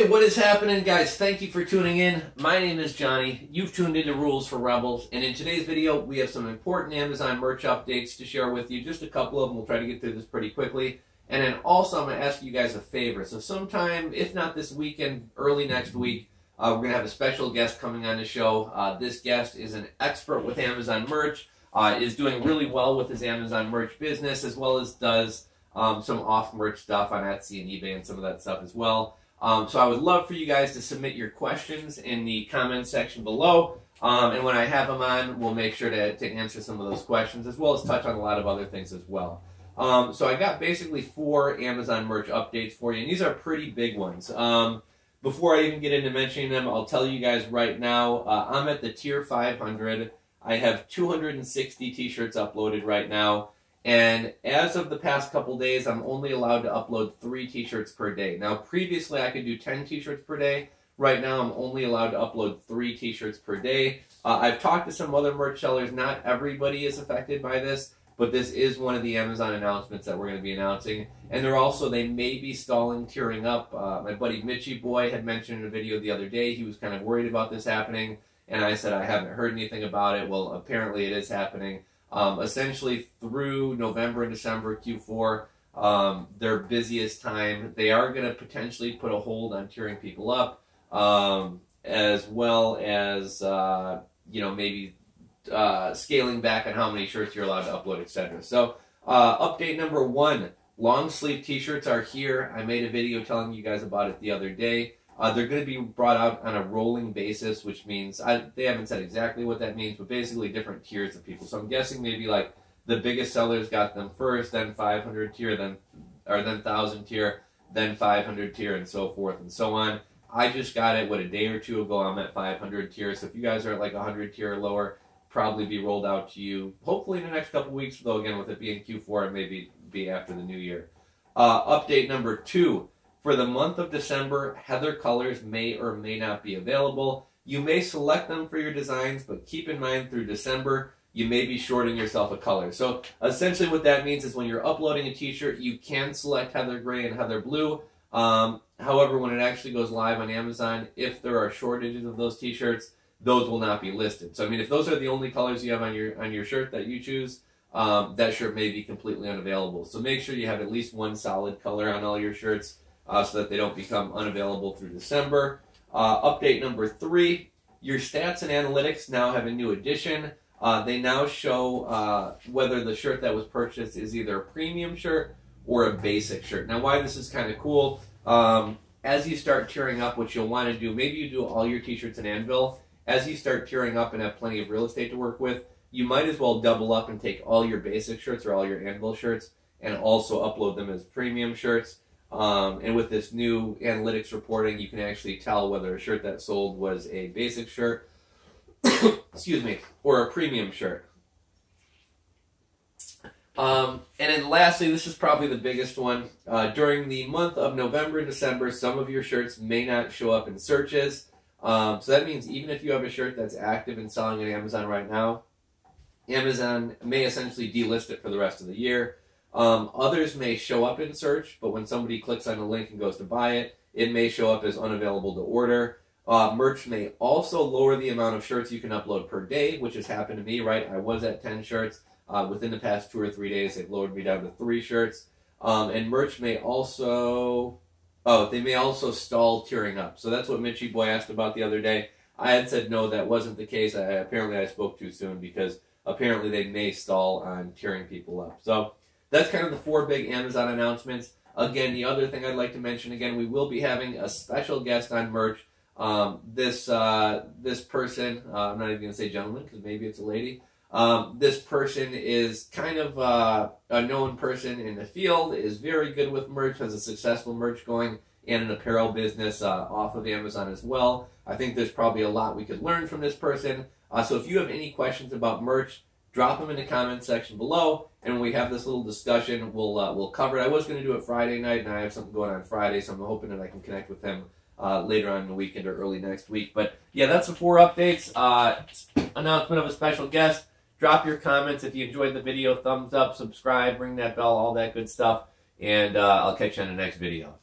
Hey, what is happening, guys? Thank you for tuning in. My name is Johnny. You've tuned into Rules for Rebels, and in today's video, we have some important Amazon merch updates to share with you. Just a couple of them. We'll try to get through this pretty quickly. And then also, I'm going to ask you guys a favor. So sometime, if not this weekend, early next week, we're going to have a special guest coming on the show. This guest is an expert with Amazon merch, is doing really well with his Amazon merch business, as well as does some off-merch stuff on Etsy and eBay and some of that stuff as well. So I would love for you guys to submit your questions in the comment section below. And when I have them on, we'll make sure to answer some of those questions, as well as touch on a lot of other things as well. So I got basically 4 Amazon merch updates for you, and these are pretty big ones. Before I even get into mentioning them, I'll tell you guys right now, I'm at the tier 500. I have 260 t-shirts uploaded right now. And as of the past couple days, I'm only allowed to upload 3 t-shirts per day. Now, previously, I could do 10 t-shirts per day. Right now, I'm only allowed to upload 3 t-shirts per day. I've talked to some other merch sellers. Not everybody is affected by this, but this is one of the Amazon announcements that we're going to be announcing. And they may be stalling tiering up. My buddy Mitchy Boy had mentioned in a video the other day, he was kind of worried about this happening. And I said, I haven't heard anything about it. Well, apparently it is happening. Essentially through November and December, Q4, their busiest time. They are going to potentially put a hold on tiering people up, as well as, maybe scaling back on how many shirts you're allowed to upload, etc. So, update number 1, long sleeve t-shirts are here. I made a video telling you guys about it the other day. They're going to be brought out on a rolling basis, which means, they haven't said exactly what that means, but basically different tiers of people. So I'm guessing maybe like the biggest sellers got them first, then 500 tier, then 1,000 tier, then 500 tier, and so forth and so on. I just got it, a day or two ago. I'm at 500 tier. So if you guys are at like 100 tier or lower, probably be rolled out to you, hopefully in the next couple weeks, though again, with it being Q4 and maybe be after the new year. Update number 2. For the month of December, Heather colors may or may not be available. You may select them for your designs, but keep in mind through December, you may be shorting yourself a color. So essentially what that means is when you're uploading a t-shirt, you can select Heather Gray and Heather Blue. However, when it actually goes live on Amazon, if there are shortages of those t-shirts, those will not be listed. So I mean, if those are the only colors you have on your shirt that you choose, that shirt may be completely unavailable. So make sure you have at least one solid color on all your shirts, so that they don't become unavailable through December. Update number 3, your stats and analytics now have a new addition. They now show whether the shirt that was purchased is either a premium shirt or a basic shirt. Now, why this is kind of cool, as you start tiering up, what you'll want to do, maybe you do all your t-shirts in Anvil. As you start tiering up and have plenty of real estate to work with, you might as well double up and take all your basic shirts or all your Anvil shirts and also upload them as premium shirts. And with this new analytics reporting, you can actually tell whether a shirt that sold was a basic shirt, excuse me, or a premium shirt. And then lastly, this is probably the biggest one. During the month of November and December, some of your shirts may not show up in searches. So that means even if you have a shirt that's active and selling on Amazon right now, Amazon may essentially delist it for the rest of the year. Others may show up in search, but when somebody clicks on a link and goes to buy it, it may show up as unavailable to order. Merch may also lower the amount of shirts you can upload per day, which has happened to me, right? I was at 10 shirts. Within the past 2 or 3 days, they've lowered me down to 3 shirts. And merch may also, they may also stall tiering up. So that's what Mitchy Boy asked about the other day. I had said no, that wasn't the case. Apparently I spoke too soon, because apparently they may stall on tiering people up. So that's kind of the 4 big Amazon announcements. Again, the other thing I'd like to mention, again, we will be having a special guest on merch. This person, I'm not even going to say gentleman, because maybe it's a lady. This person is kind of a known person in the field, is very good with merch, has a successful merch going, and an apparel business off of Amazon as well. I think there's probably a lot we could learn from this person. So if you have any questions about merch, drop them in the comment section below, and when we have this little discussion, we'll cover it. I was going to do it Friday night, and I have something going on Friday, so I'm hoping that I can connect with him later on in the weekend or early next week. But yeah, that's the 4 updates. Announcement of a special guest. Drop your comments if you enjoyed the video. Thumbs up, subscribe, ring that bell, all that good stuff. And I'll catch you on the next video.